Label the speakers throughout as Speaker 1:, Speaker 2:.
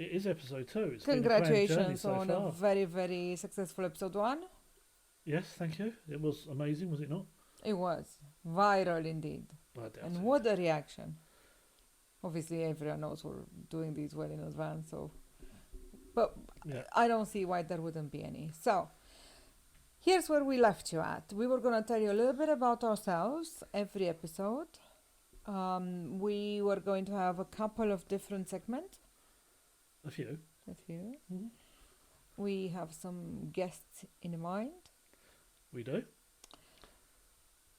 Speaker 1: It is episode 2. It's been a grand journey
Speaker 2: Congratulations
Speaker 1: so
Speaker 2: on
Speaker 1: far.
Speaker 2: a very, very successful episode 1.
Speaker 1: Yes, thank you. It was amazing, was it not?
Speaker 2: It was viral indeed.
Speaker 1: I doubt
Speaker 2: And
Speaker 1: it.
Speaker 2: what a reaction. Obviously, everyone knows we're doing these well in advance, so. But
Speaker 1: Yeah.
Speaker 2: I don't see why there wouldn't be any. So, here's where we left you at. We were going to tell you a little bit about ourselves every episode. We were going to have a couple of different segments.
Speaker 1: A few. Mm-hmm.
Speaker 2: We have some guests in mind.
Speaker 1: We do.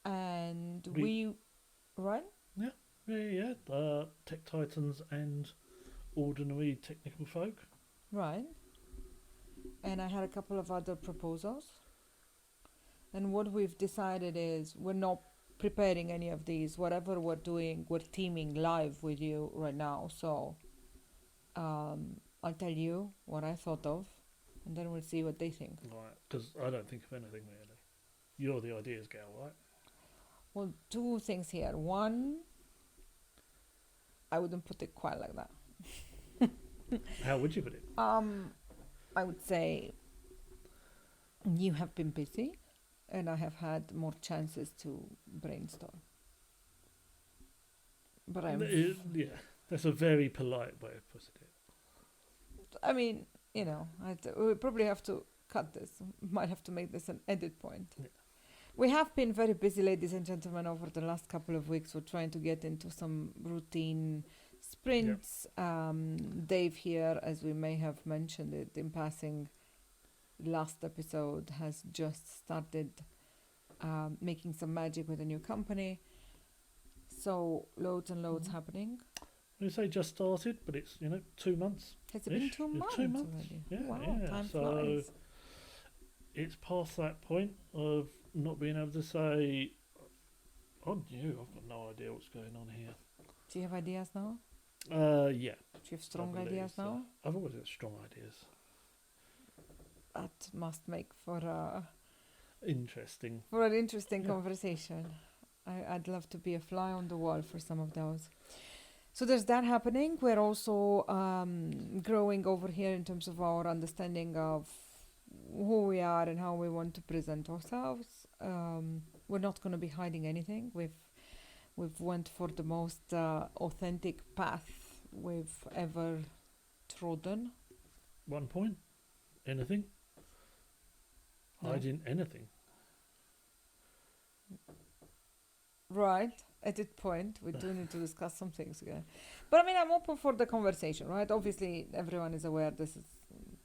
Speaker 2: And
Speaker 1: We-
Speaker 2: right?
Speaker 1: Yeah. Tech titans and ordinary technical folk.
Speaker 2: Right. And I had a couple of other proposals. And what we've decided is we're not preparing any of these. Whatever we're doing, we're teaming live with you right now. So I'll tell you what I thought of, and then we'll see what they think.
Speaker 1: Right. Because I don't think of anything really. You're the ideas gal, right?
Speaker 2: Well, two things here. One, I wouldn't put it quite like that.
Speaker 1: How would you put it?
Speaker 2: I would say you have been busy, and I have had more chances to brainstorm. But
Speaker 1: Yeah. That's a very polite way of putting it.
Speaker 2: I mean, we probably have to cut this. Might have to make this an edit point.
Speaker 1: Yeah.
Speaker 2: We have been very busy, ladies and gentlemen, over the last couple of weeks. We're trying to get into some routine sprints. Dave here, as we may have mentioned it in passing, last episode has just started making some magic with a new company. So loads and loads happening.
Speaker 1: We say just started, but it's 2 months.
Speaker 2: Has it been
Speaker 1: Ish.
Speaker 2: 2
Speaker 1: It's
Speaker 2: months
Speaker 1: 2 months.
Speaker 2: already?
Speaker 1: Yeah,
Speaker 2: Wow,
Speaker 1: yeah.
Speaker 2: time
Speaker 1: So
Speaker 2: flies.
Speaker 1: it's past that point of not being able to say, "Oh, you, I've got no idea what's going on here."
Speaker 2: Do you have ideas now?
Speaker 1: Yeah.
Speaker 2: Do you have strong
Speaker 1: I believe
Speaker 2: ideas
Speaker 1: so.
Speaker 2: now?
Speaker 1: I've always got strong ideas.
Speaker 2: That must make for
Speaker 1: Interesting.
Speaker 2: an interesting
Speaker 1: Yeah.
Speaker 2: conversation. I'd love to be a fly on the wall for some of those. So there's that happening. We're also growing over here in terms of our understanding of who we are and how we want to present ourselves. We're not going to be hiding anything. We've went for the most authentic path we've ever trodden.
Speaker 1: 1 point. Anything?
Speaker 2: No.
Speaker 1: Hiding anything.
Speaker 2: Right. At that point, we do need to discuss some things again. But I mean, I'm open for the conversation, right? Obviously, everyone is aware this is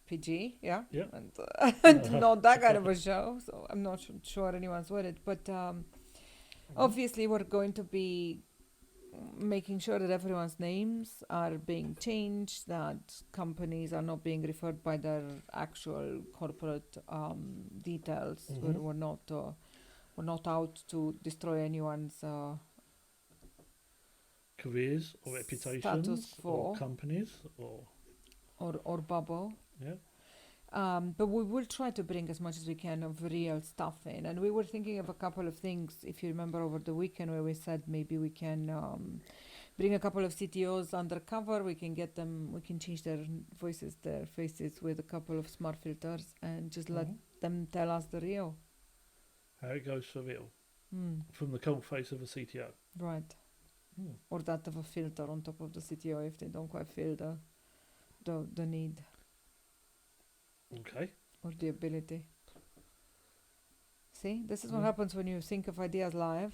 Speaker 2: PG, yeah?
Speaker 1: Yeah.
Speaker 2: And not that kind of a show, so I'm not sure anyone's with it. But obviously, we're going to be making sure that everyone's names are being changed, that companies are not being referred by their actual corporate details.
Speaker 1: Mhm.
Speaker 2: We're not out to destroy anyone's
Speaker 1: Careers or reputations
Speaker 2: status quo.
Speaker 1: or companies
Speaker 2: or bubble.
Speaker 1: yeah.
Speaker 2: But we will try to bring as much as we can of real stuff in. And we were thinking of a couple of things, if you remember, over the weekend where we said maybe we can bring a couple of CTOs undercover. We can get them, we can change their voices, their faces with a couple of smart filters and just let them tell us the real.
Speaker 1: How it goes for real.
Speaker 2: Mm,
Speaker 1: From the cold face of a CTO.
Speaker 2: right.
Speaker 1: Hmm.
Speaker 2: Or that of a filter on top of the CTO if they don't quite feel the need
Speaker 1: Okay.
Speaker 2: or the ability. See, this is what
Speaker 1: Mm.
Speaker 2: happens when you think of ideas live.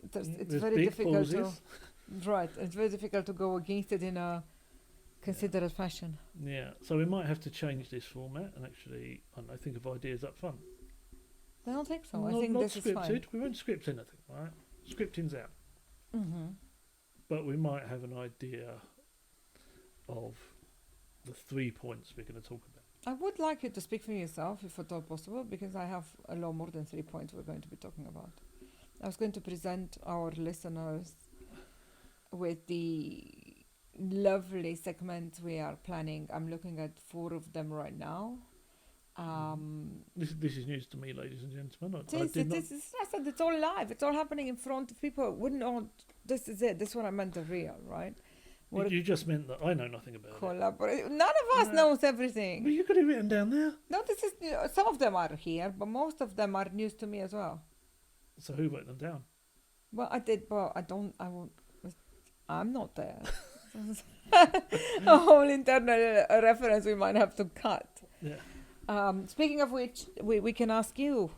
Speaker 2: It's
Speaker 1: There's
Speaker 2: very
Speaker 1: big
Speaker 2: difficult
Speaker 1: pauses.
Speaker 2: right. It's very difficult to go against it in a considerate fashion.
Speaker 1: Yeah. So we might have to change this format and actually, I don't know, think of ideas up front.
Speaker 2: I don't think so. I
Speaker 1: Not-
Speaker 2: think
Speaker 1: not
Speaker 2: this is
Speaker 1: scripted.
Speaker 2: fine.
Speaker 1: We won't script anything, right? Scripting's out.
Speaker 2: Mm-hmm.
Speaker 1: But we might have an idea of the 3 points we're going to talk about.
Speaker 2: I would like you to speak for yourself, if at all possible, because I have a lot more than 3 points we're going to be talking about. I was going to present our listeners with the lovely segments we are planning. I'm looking at 4 of them right now.
Speaker 1: This is news to me, ladies and gentlemen. I
Speaker 2: I
Speaker 1: did not.
Speaker 2: said it's all live. It's all happening in front of people. Wouldn't all, this is it. This is what I meant, the real, right? What
Speaker 1: You just meant that I know nothing about it.
Speaker 2: collaborate. None of us knows everything.
Speaker 1: Well, you got it written down there.
Speaker 2: No, this is some of them are here, but most of them are news to me as well.
Speaker 1: So who wrote them down?
Speaker 2: Well, I did, but I won't. I'm not there. A whole internal reference we might have to cut.
Speaker 1: Yeah.
Speaker 2: Speaking of which, we can ask you,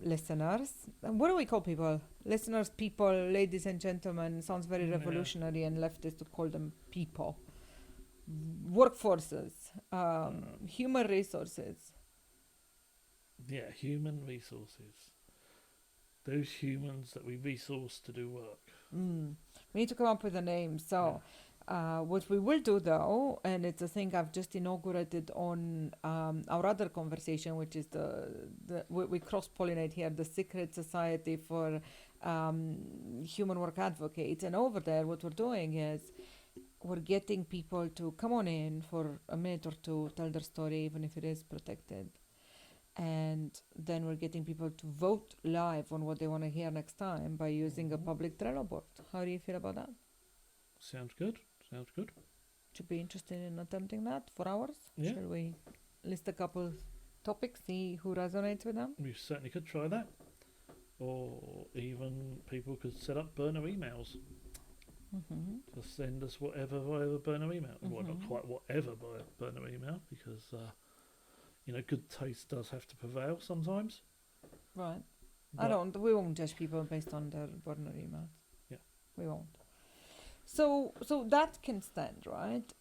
Speaker 2: listeners, what do we call people? Listeners, people, ladies and gentlemen. Sounds very revolutionary and leftist to call them people. Workforces, human resources.
Speaker 1: Yeah, human resources. Those humans that we resource to do work.
Speaker 2: We need to come up with a name. So what we will do though, and it's a thing I've just inaugurated on our other conversation, which is we cross-pollinate here, the Secret Society for Human Work Advocates. And over there, what we're doing is we're getting people to come on in for a minute or two, tell their story, even if it is protected. And then we're getting people to vote live on what they want to hear next time by using a public Trello board. How do you feel about that?
Speaker 1: Sounds good. Sounds good.
Speaker 2: Should be interested in attempting that for hours?
Speaker 1: Yeah.
Speaker 2: Shall we list a couple topics, see who resonates with them?
Speaker 1: We certainly could try that. Or even people could set up burner emails. To send us whatever via burner email. Well, not quite whatever by burner email, because good taste does have to prevail sometimes.
Speaker 2: Right.
Speaker 1: But
Speaker 2: We won't judge people based on their burner emails.
Speaker 1: Yeah.
Speaker 2: We won't. So that can stand, right?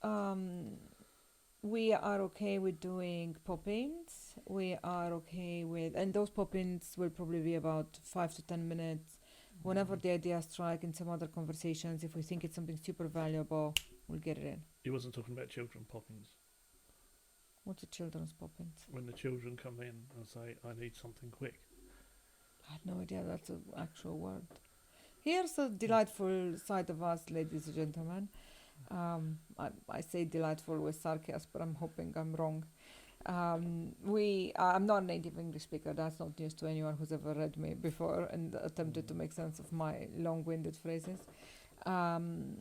Speaker 2: We are okay with doing pop-ins. We are okay with, and those pop-ins will probably be about 5 to 10 minutes. Whenever the ideas strike in some other conversations, if we think it's something super valuable, we'll get it in.
Speaker 1: He wasn't talking about children pop-ins.
Speaker 2: What's a children's pop-ins?
Speaker 1: When the children come in and say, I need something quick.
Speaker 2: I had no idea that's an actual word. Here's a delightful side of us, ladies and gentlemen. I say delightful with sarcasm, but I'm hoping I'm wrong. I'm not a native English speaker. That's not news to anyone who's ever read me before and attempted to make sense of my long-winded phrases.
Speaker 1: And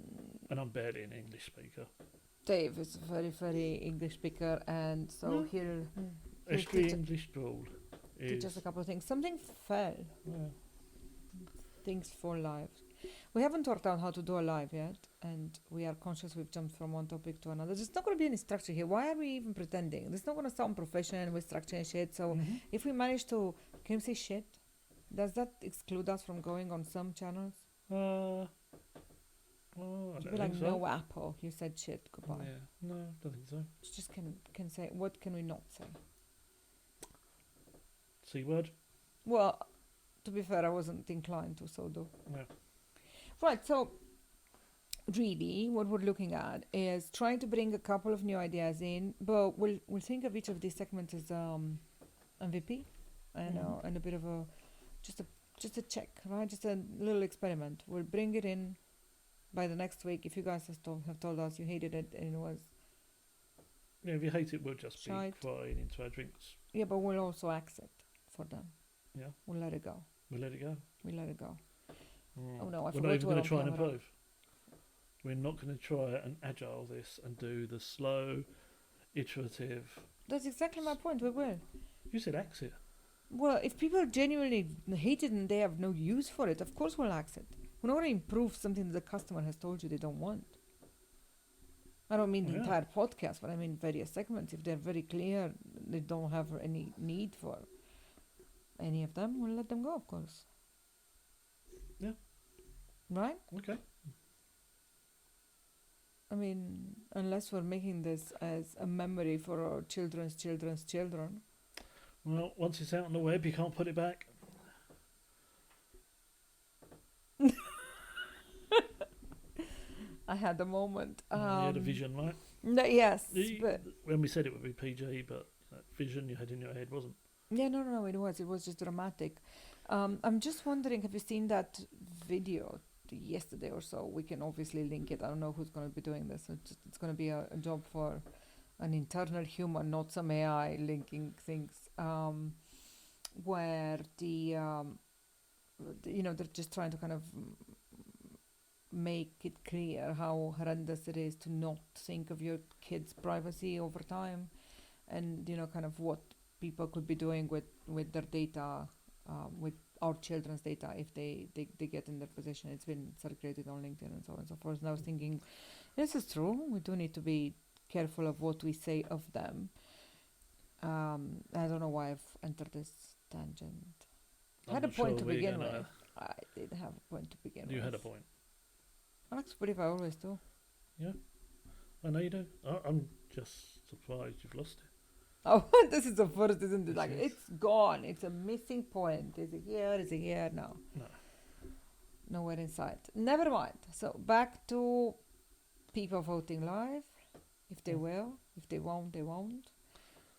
Speaker 1: I'm barely an English speaker.
Speaker 2: Dave is a very, very English speaker, and so he'll
Speaker 1: Esprit English drawl.
Speaker 2: teach us a couple of things. Something fell.
Speaker 1: Yeah.
Speaker 2: Things fall live. We haven't worked out how to do a live yet, and we are conscious we've jumped from one topic to another. There's not going to be any structure here. Why are we even pretending? This is not going to sound professional with structure and shit. So if we manage to, can we say shit? Does that exclude us from going on some channels?
Speaker 1: I
Speaker 2: Be
Speaker 1: don't
Speaker 2: like,
Speaker 1: think so.
Speaker 2: no Apple, you said shit, goodbye.
Speaker 1: Yeah, no, don't think so.
Speaker 2: Just can say, what can we not say?
Speaker 1: C word?
Speaker 2: Well, to be fair, I wasn't inclined to, so do.
Speaker 1: Yeah.
Speaker 2: Right, so really what we're looking at is trying to bring a couple of new ideas in, but we'll think of each of these segments as MVP and a bit of just a check, right? Just a little experiment. We'll bring it in by the next week. If you guys have told us you hated it and it was...
Speaker 1: Yeah, if you hate it, we'll just
Speaker 2: shite.
Speaker 1: be crying into our drinks.
Speaker 2: Yeah, but we'll also accept for them.
Speaker 1: Yeah.
Speaker 2: We'll let it go.
Speaker 1: We'll let it go.
Speaker 2: We let it go.
Speaker 1: Mm.
Speaker 2: Oh no, I
Speaker 1: We're
Speaker 2: forgot
Speaker 1: not even
Speaker 2: to
Speaker 1: going
Speaker 2: on
Speaker 1: to try and
Speaker 2: camera.
Speaker 1: improve. We're not going to try and agile this and do the slow, iterative...
Speaker 2: That's exactly my point, we will.
Speaker 1: You said axe it.
Speaker 2: Well, if people genuinely hate it and they have no use for it, of course we'll axe it. We're not going to improve something that the customer has told you they don't want. I don't mean the entire podcast, but I mean various segments. If they're very clear, they don't have any need for any of them, we'll let them go, of course.
Speaker 1: Yeah.
Speaker 2: Right?
Speaker 1: Okay.
Speaker 2: I mean, unless we're making this as a memory for our children's children.
Speaker 1: Well, once it's out on the web, you can't put it back.
Speaker 2: I had a moment.
Speaker 1: You had a vision, right?
Speaker 2: No, yes, but
Speaker 1: When we said it would be PG, but that vision you had in your head wasn't.
Speaker 2: yeah, no, it was just dramatic. I'm just wondering, have you seen that video yesterday or so? We can obviously link it. I don't know who's going to be doing this. It's going to be a job for an internal human, not some AI linking things, where they're just trying to kind of make it clear how horrendous it is to not think of your kids' privacy over time, and kind of what people could be doing with their data, with our children's data if they get in their possession. It's been circulated on LinkedIn and so on and so forth. And I was thinking, this is true. We do need to be careful of what we say of them. I don't know why I've entered this tangent. I had a point to begin with. I did have a point to begin with.
Speaker 1: You had a point.
Speaker 2: I like to believe I always do.
Speaker 1: Yeah, I know you do. I'm just surprised you've lost it.
Speaker 2: Oh, this is the first, isn't it? Like, it's gone. It's a missing point. Is it here? Is it here? No. Nowhere in sight. Never mind. So back to people voting live. If they will. If they won't, they won't.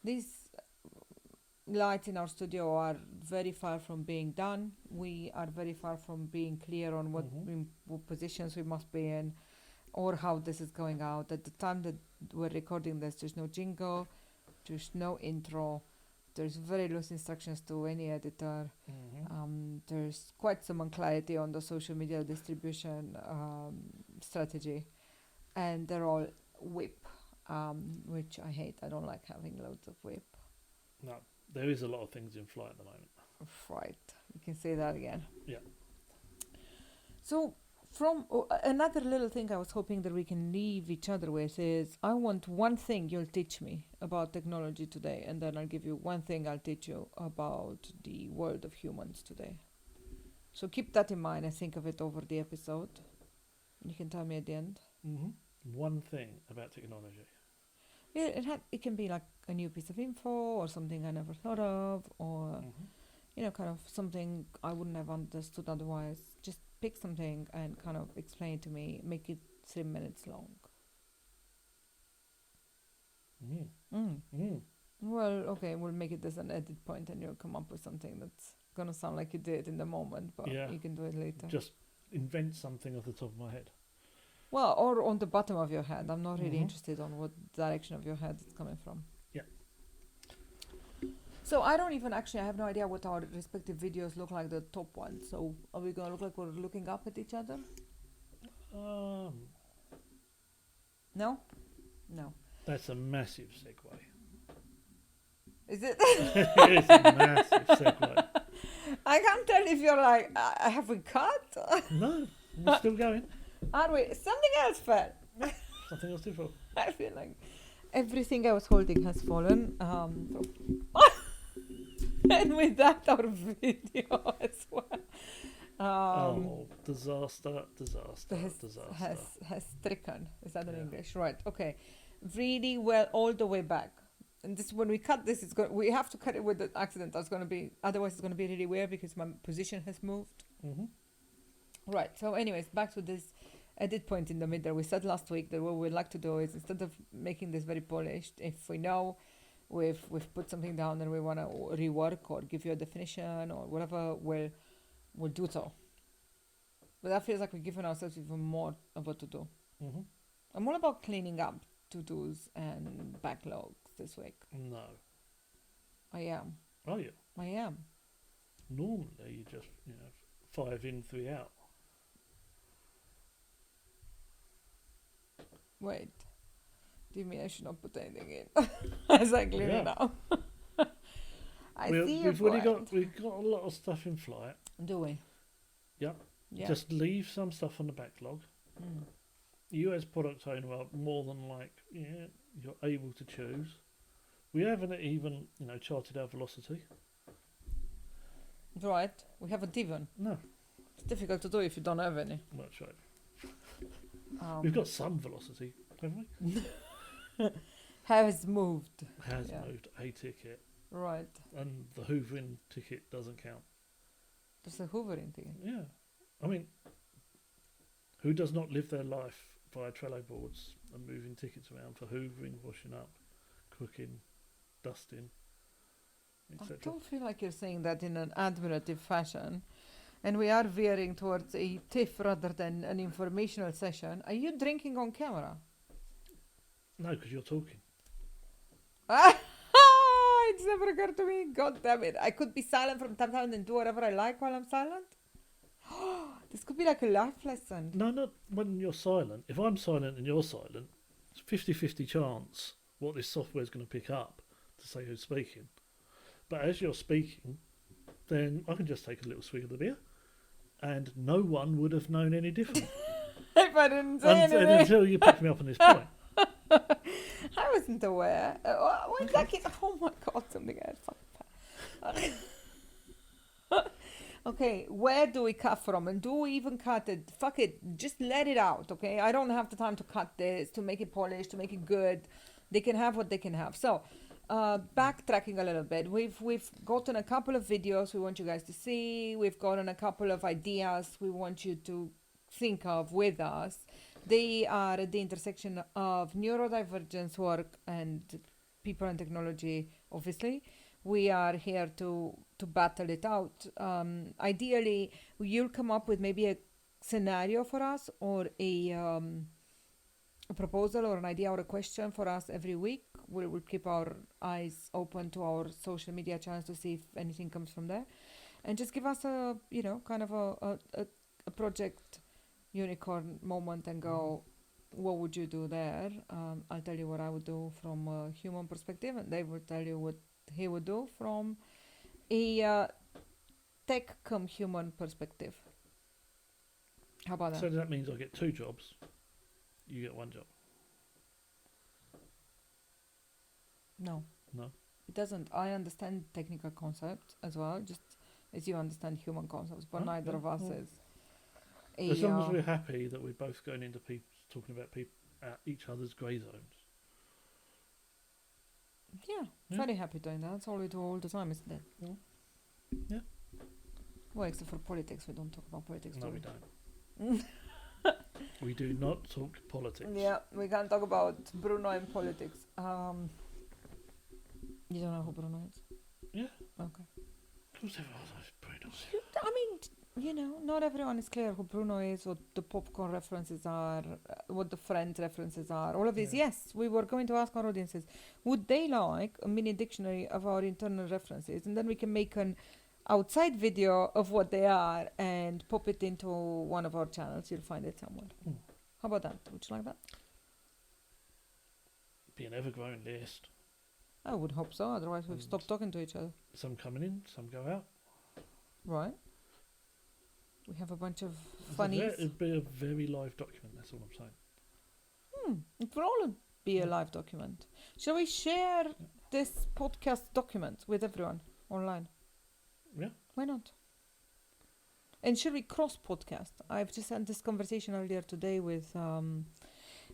Speaker 2: These lights in our studio are very far from being done. We are very far from being clear on what positions we must be in, or how this is going out. At the time that we're recording this, there's no jingle. There's no intro. There's very loose instructions to any editor. There's quite some unclarity on the social media distribution strategy. And they're all whip, which I hate. I don't like having loads of whip.
Speaker 1: No, there is a lot of things in flight at the moment.
Speaker 2: Right. You can say that again.
Speaker 1: Yeah.
Speaker 2: So from another little thing I was hoping that we can leave each other with is, I want one thing you'll teach me about technology today, and then I'll give you one thing I'll teach you about the world of humans today. So keep that in mind and think of it over the episode. You can tell me at the end.
Speaker 1: One thing about technology.
Speaker 2: Yeah, it can be like a new piece of info, or something I never thought of, or kind of something I wouldn't have understood otherwise. Just pick something and kind of explain it to me. Make it 3 minutes long. Well, okay, we'll make it as an edit point, and you'll come up with something that's gonna sound like you did in the moment, but you can do it later.
Speaker 1: Just invent something off the top of my head.
Speaker 2: Well, or on the bottom of your head. I'm not really interested on what direction of your head it's coming from.
Speaker 1: Yeah.
Speaker 2: So I don't even I have no idea what our respective videos look like, the top one. So are we going to look like we're looking up at each other? No? No.
Speaker 1: That's a massive segue.
Speaker 2: Is it?
Speaker 1: It's a massive segue.
Speaker 2: I can't tell if you're like, have we cut?
Speaker 1: No, we're still going.
Speaker 2: Are we? Something else fell.
Speaker 1: Something else different.
Speaker 2: I feel like everything I was holding has fallen. And with that, our video as well.
Speaker 1: Disaster.
Speaker 2: Has stricken. Is that in English? Right. Okay. Really well, all the way back. And this, when we cut this, we have to cut it with the accident. Otherwise it's going to be really weird because my position has moved. Right. So, anyways, back to this edit point in the middle. We said last week that what we'd like to do is, instead of making this very polished, if we know we've put something down and we want to rework or give you a definition or whatever, we'll do so. But that feels like we're giving ourselves even more of what to do. I'm all about cleaning up to-dos and backlogs this week.
Speaker 1: No.
Speaker 2: I am.
Speaker 1: Are you?
Speaker 2: I am.
Speaker 1: Normally you just, 5 in, 3 out.
Speaker 2: Wait. Do you mean I should not put anything in? As I clean it up.
Speaker 1: We've got a lot of stuff in flight.
Speaker 2: Do we?
Speaker 1: Yep. Yeah. Just leave some stuff on the backlog. You as product owner are more than you're able to choose. We haven't even, charted our velocity.
Speaker 2: Right. We haven't even.
Speaker 1: No.
Speaker 2: It's difficult to do if you don't have any.
Speaker 1: That's right. We've got some velocity, haven't we?
Speaker 2: Has moved.
Speaker 1: Moved a ticket.
Speaker 2: Right.
Speaker 1: And the hoovering ticket doesn't count.
Speaker 2: There's a hoovering ticket?
Speaker 1: Yeah. I mean, who does not live their life via Trello boards and moving tickets around for hoovering, washing up, cooking, dusting, etc.?
Speaker 2: I don't feel like you're saying that in an admirative fashion. And we are veering towards a tiff rather than an informational session. Are you drinking on camera?
Speaker 1: No, because you're talking.
Speaker 2: It's never occurred to me. God damn it. I could be silent from time to time and do whatever I like while I'm silent. This could be like a life lesson.
Speaker 1: No, not when you're silent. If I'm silent and you're silent, it's 50-50 chance what this software is going to pick up to say who's speaking. But as you're speaking, then I can just take a little swig of the beer, and no one would have known any different.
Speaker 2: If I didn't say anything.
Speaker 1: Until you picked me up on this point.
Speaker 2: I wasn't aware. When's that kid? Oh my god, something I had. Okay, where do we cut from? And do we even cut it? Fuck it, just let it out, okay? I don't have the time to cut this, to make it polished, to make it good. They can have what they can have. So, backtracking a little bit, we've gotten a couple of videos we want you guys to see. We've gotten a couple of ideas we want you to think of with us. They are at the intersection of neurodivergence work and people and technology, obviously. We are here to battle it out. Ideally, you'll come up with maybe a scenario for us, or a proposal or an idea or a question for us every week. We'll keep our eyes open to our social media channels to see if anything comes from there. And just give us a, kind of a project unicorn moment and go, what would you do there? I'll tell you what I would do from a human perspective, and Dave will tell you what he would do from a tech come human perspective. How about that?
Speaker 1: So that means I get 2 jobs. You get 1 job.
Speaker 2: No.
Speaker 1: No.
Speaker 2: It doesn't. I understand technical concepts as well, just as you understand human concepts, but neither of us is.
Speaker 1: As long as we're happy that we're both going into talking about people at each other's grey zones.
Speaker 2: Yeah, very happy doing that. That's all we do all the time, isn't it?
Speaker 1: Yeah.
Speaker 2: Well, except for politics, we don't talk about politics.
Speaker 1: No, we don't. We do not talk politics.
Speaker 2: Yeah, we can't talk about Bruno and politics. You don't know who Bruno is?
Speaker 1: Yeah.
Speaker 2: Okay.
Speaker 1: Of course everyone knows Bruno.
Speaker 2: I mean, not everyone is clear who Bruno is, what the popcorn references are, what the Friends references are. All of these.
Speaker 1: Yeah.
Speaker 2: Yes, we were going to ask our audiences, would they like a mini dictionary of our internal references? And then we can make an outside video of what they are and pop it into one of our channels. You'll find it somewhere. How about that? Would you like that?
Speaker 1: Be an ever-growing list.
Speaker 2: I would hope so. Otherwise, we've stopped talking to each other.
Speaker 1: Some coming in, some go out.
Speaker 2: Right. We have a bunch of funnies.
Speaker 1: It'd be a very live document. That's all I'm saying.
Speaker 2: It will all be a live document. Shall we share this podcast document with everyone online?
Speaker 1: Yeah.
Speaker 2: Why not? And should we cross podcast? I've just had this conversation earlier today with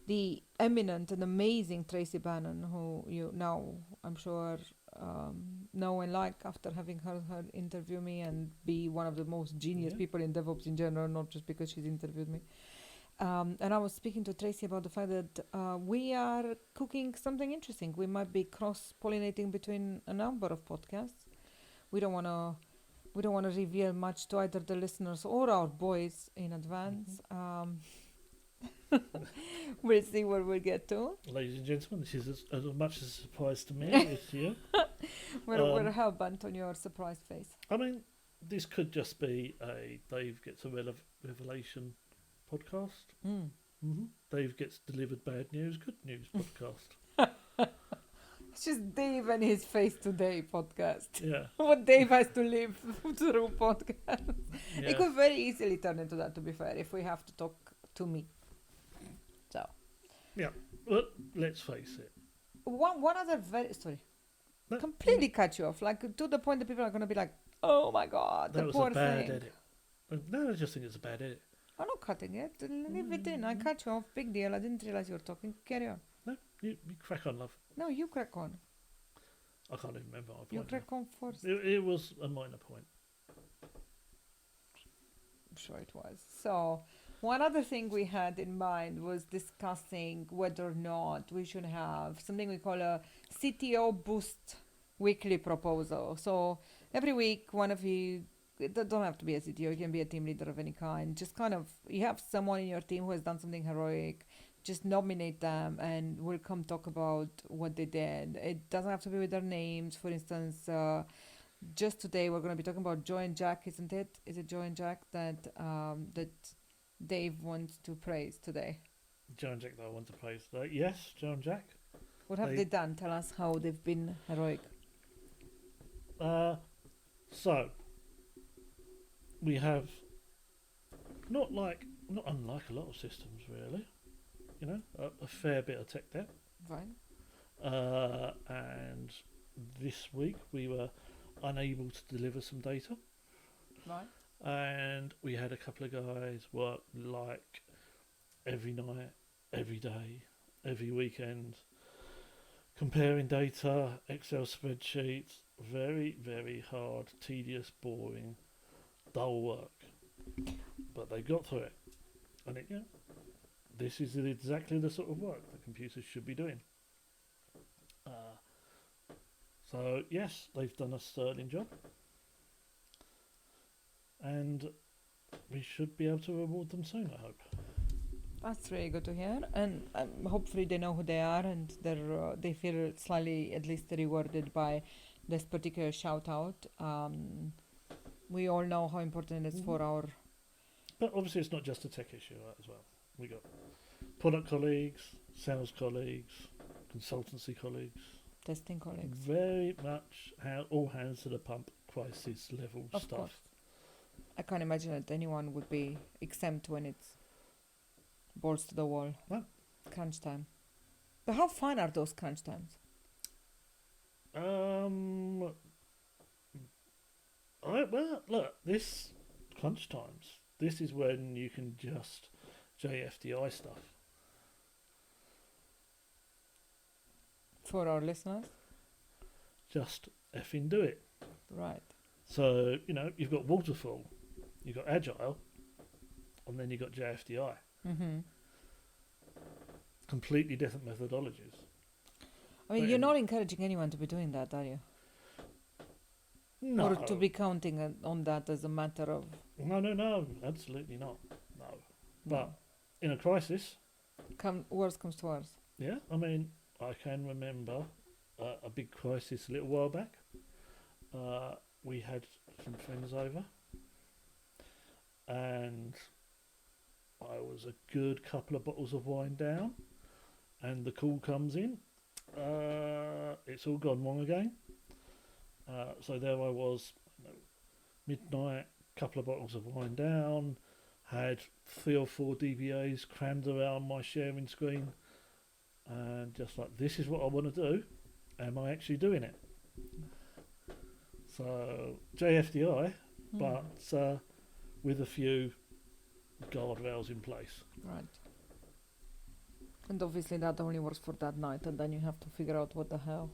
Speaker 2: the eminent and amazing Tracy Bannon, who you now, I'm sure, know and like after having heard her interview me and be one of the most genius people in DevOps in general, not just because she's interviewed me. And I was speaking to Tracy about the fact that we are cooking something interesting. We might be cross-pollinating between a number of podcasts. We don't want to reveal much to either the listeners or our boys in advance. We'll see where we'll get to.
Speaker 1: Ladies and gentlemen, this is as much as a surprise to me as to you.
Speaker 2: We're hell-bent on your surprised face.
Speaker 1: I mean, this could just be a Dave Gets a Revelation podcast. Dave Gets Delivered Bad News, Good News podcast.
Speaker 2: It's just Dave and his face-to-day podcast.
Speaker 1: Yeah.
Speaker 2: What Dave has to live through podcast.
Speaker 1: Yeah.
Speaker 2: It could very easily turn into that, to be fair, if we have to talk to me. So.
Speaker 1: Yeah. Well, let's face it.
Speaker 2: One other completely cut you off, like to the point that people are going to be like, oh my god,
Speaker 1: that
Speaker 2: the
Speaker 1: was
Speaker 2: poor
Speaker 1: a bad
Speaker 2: thing.
Speaker 1: edit. No, I just think it's a bad edit.
Speaker 2: I'm not cutting it. Leave it in. I cut you off. Big deal. I didn't realize you were talking. Carry on.
Speaker 1: No, you crack on, love.
Speaker 2: No, you crack on.
Speaker 1: I can't even remember my point.
Speaker 2: You crack on first.
Speaker 1: It was a minor point.
Speaker 2: I'm sure it was. So, one other thing we had in mind was discussing whether or not we should have something we call a CTO Boost weekly proposal. So, every week, one of you, it don't have to be a CTO, you can be a team leader of any kind. Just kind of, you have someone in your team who has done something heroic, just nominate them and we'll come talk about what they did. It doesn't have to be with their names. For instance, just today we're going to be talking about Joe and Jack, isn't it? Is it Joe and Jack that that Dave wants to praise today?
Speaker 1: Joe and Jack that I want to praise today. Yes, Joe and Jack.
Speaker 2: What have they done? Tell us how they've been heroic.
Speaker 1: So we have not unlike a lot of systems really, you know, a fair bit of tech debt.
Speaker 2: Right.
Speaker 1: And this week we were unable to deliver some data.
Speaker 2: Right.
Speaker 1: And we had a couple of guys work like every night, every day, every weekend, comparing data, Excel spreadsheets, very, very hard, tedious, boring, dull work. But they got through it. And this is exactly the sort of work that computers should be doing. So yes, they've done a sterling job. And we should be able to reward them soon, I hope.
Speaker 2: That's really good to hear, and hopefully they know who they are, and they feel slightly at least rewarded by this particular shout out. We all know how important it is for our.
Speaker 1: But obviously, it's not just a tech issue as well. We got product colleagues, sales colleagues, consultancy colleagues,
Speaker 2: testing colleagues.
Speaker 1: Very much all hands to the pump, crisis level
Speaker 2: Of
Speaker 1: stuff.
Speaker 2: course. I can't imagine that anyone would be exempt when it's balls to the wall.
Speaker 1: No.
Speaker 2: Crunch time. But how fun are those crunch times?
Speaker 1: Well, look, this crunch times. This is when you can just JFDI stuff.
Speaker 2: For our listeners?
Speaker 1: Just effing do it.
Speaker 2: Right.
Speaker 1: So, you've got waterfall, you've got agile, and then you've got JFDI.
Speaker 2: Mm-hmm.
Speaker 1: Completely different methodologies.
Speaker 2: I mean, you're not encouraging anyone to be doing that, are you?
Speaker 1: No.
Speaker 2: Or to be counting on that as a matter of...
Speaker 1: No, absolutely not. No. But in a crisis...
Speaker 2: worst comes to worst.
Speaker 1: Yeah, I mean, I can remember a big crisis a little while back. We had some friends over, and I was a good couple of bottles of wine down, and the call comes in. It's all gone wrong again. So there I was, midnight, couple of bottles of wine down, had 3 or 4 DBAs crammed around my sharing screen, and just like, this is what I want to do. Am I actually doing it? So JFDI, but with a few guardrails in place.
Speaker 2: Right. And obviously that only works for that night, and then you have to figure out what the hell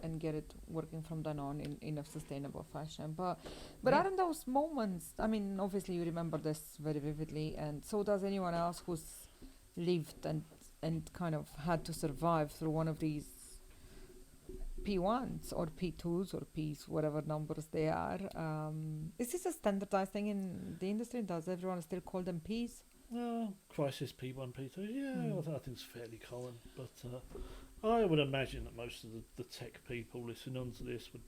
Speaker 2: and get it working from then on in a sustainable fashion. But aren't those moments, I mean, obviously you remember this very vividly, and so does anyone else who's lived and kind of had to survive through one of these P1s or P2s or Ps, whatever numbers they are. Is this a standardized thing in the industry? Does everyone still call them Ps?
Speaker 1: Well, crisis P1, P2, I think it's fairly common. But I would imagine that most of the tech people listening on to this would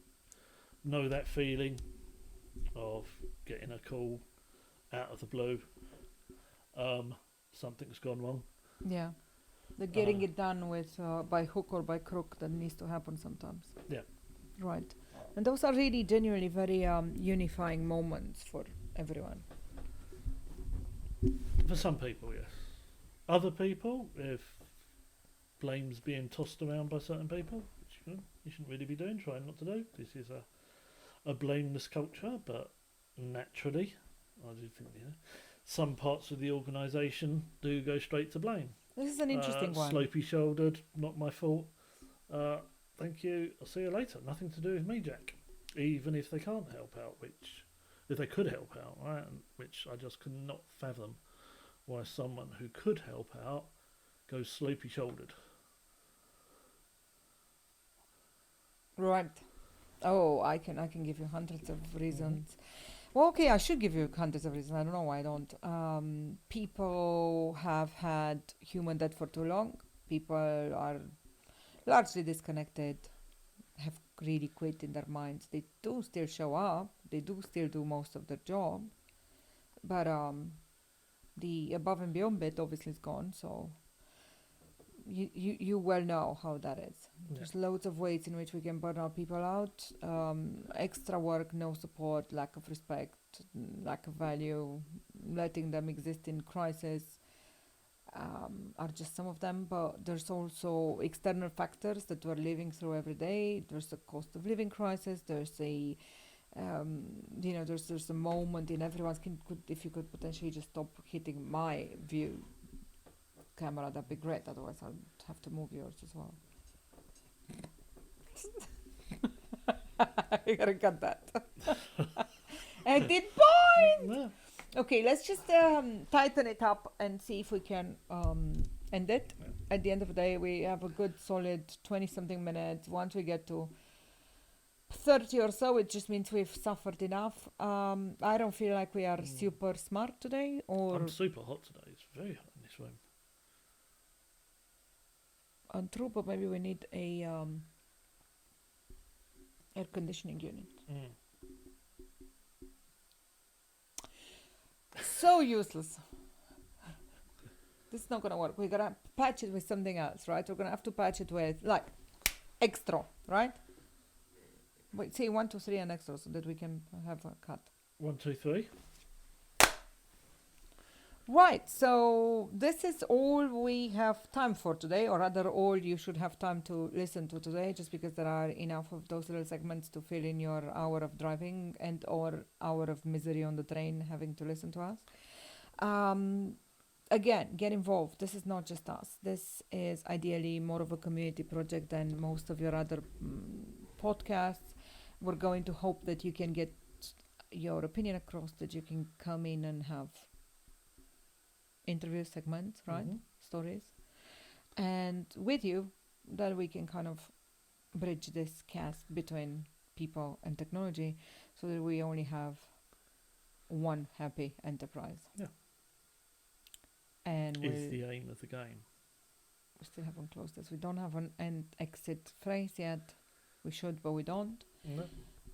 Speaker 1: know that feeling of getting a call out of the blue. Something's gone wrong.
Speaker 2: Yeah. The getting it done with by hook or by crook that needs to happen sometimes.
Speaker 1: Yeah.
Speaker 2: Right. And those are really genuinely very unifying moments for everyone.
Speaker 1: For some people, yes. Other people, if blame's being tossed around by certain people, which you shouldn't really be doing, trying not to do. This is a blameless culture, but naturally, I do think some parts of the organisation do go straight to blame.
Speaker 2: This is an interesting one.
Speaker 1: Slopey shouldered, not my fault. Thank you, I'll see you later. Nothing to do with me, Jack. Even if they can't help out, if they could help out, right? Which I just could not fathom why someone who could help out goes slopey shouldered.
Speaker 2: Right. Oh, I can give you hundreds of reasons. Well, okay, I should give you hundreds of reasons. I don't know why I don't. People have had human debt for too long. People are largely disconnected have really quit in their minds. They do still show up. They do still do most of their job. But the above and beyond bit obviously is gone. So you well know how that is.
Speaker 1: Yeah.
Speaker 2: There's loads of ways in which we can burn our people out. Extra work, no support, lack of respect, lack of value, letting them exist in crisis are just some of them. But there's also external factors that we're living through every day. There's a cost of living crisis. There's a there's a moment in everyone's if you could potentially just stop hitting my view camera, that'd be great. Otherwise, I'll have to move yours as well. I gotta cut that. Edit point.
Speaker 1: Yeah.
Speaker 2: Okay, let's just tighten it up and see if we can end it.
Speaker 1: Yeah.
Speaker 2: At the end of the day, we have a good solid 20-something minutes. Once we get to 30 or so, it just means we've suffered enough. I don't feel like we are super smart today, or
Speaker 1: I'm super hot today. It's very hot in this room.
Speaker 2: True, but maybe we need a air conditioning unit. So useless. This is not gonna work. We're gonna patch it with something else, right? We're gonna have to patch it with like extra, right? Wait, say 1, 2, 3 and extra so that we can have a cut.
Speaker 1: 1, 2, 3.
Speaker 2: Right, so this is all we have time for today, or rather all you should have time to listen to today, just because there are enough of those little segments to fill in your hour of driving and or hour of misery on the train having to listen to us. Again, get involved. This is not just us. This is ideally more of a community project than most of your other podcasts. We're going to hope that you can get your opinion across, that you can come in and have interview segments, right? Stories. And with you, that we can kind of bridge this chasm between people and technology so that we only have one happy enterprise.
Speaker 1: Yeah.
Speaker 2: And
Speaker 1: Is the aim of the game.
Speaker 2: we still haven't closed this. We don't have an end exit phrase yet. We should, but we don't.
Speaker 1: No.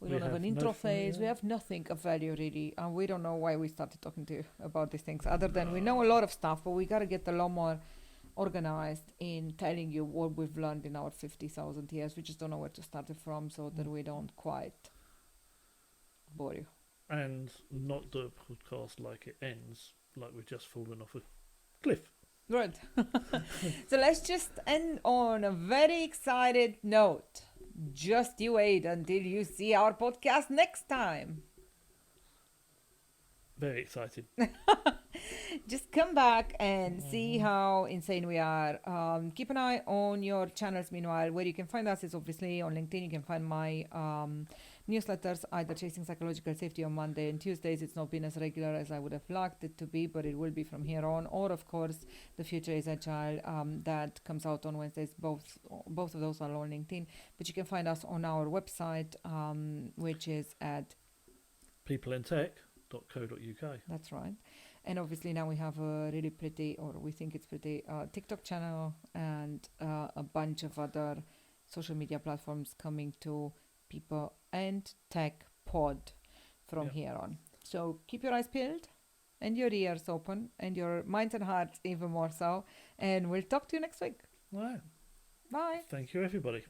Speaker 2: We don't have an intro
Speaker 1: nothing,
Speaker 2: phase.
Speaker 1: yeah.
Speaker 2: We have nothing of value really, and we don't know why we started talking to you about these things. Other than we know a lot of stuff, but we gotta get a lot more organized in telling you what we've learned in our 50,000 years. We just don't know where to start it from, so that we don't quite bore you.
Speaker 1: And not do a podcast like it ends, like we've just fallen off a cliff.
Speaker 2: Right. So let's just end on a very excited note. Just you wait until you see our podcast next time.
Speaker 1: Very excited.
Speaker 2: Just come back and see how insane we are. Keep an eye on your channels meanwhile. Where you can find us is obviously on LinkedIn. You can find my newsletters, either Chasing Psychological Safety on Monday and Tuesdays. It's not been as regular as I would have liked it to be, but it will be from here on. Or of course, The Future is Agile, that comes out on Wednesdays. Both of those are on LinkedIn. But you can find us on our website, which is at
Speaker 1: peopleandtech.co.uk.
Speaker 2: That's right. And obviously now we have a really pretty, or we think it's pretty, TikTok channel and a bunch of other social media platforms coming to People and Tech Pod from here on. So keep your eyes peeled and your ears open and your minds and hearts even more so. And we'll talk to you next week.
Speaker 1: Right.
Speaker 2: Bye.
Speaker 1: Thank you, everybody.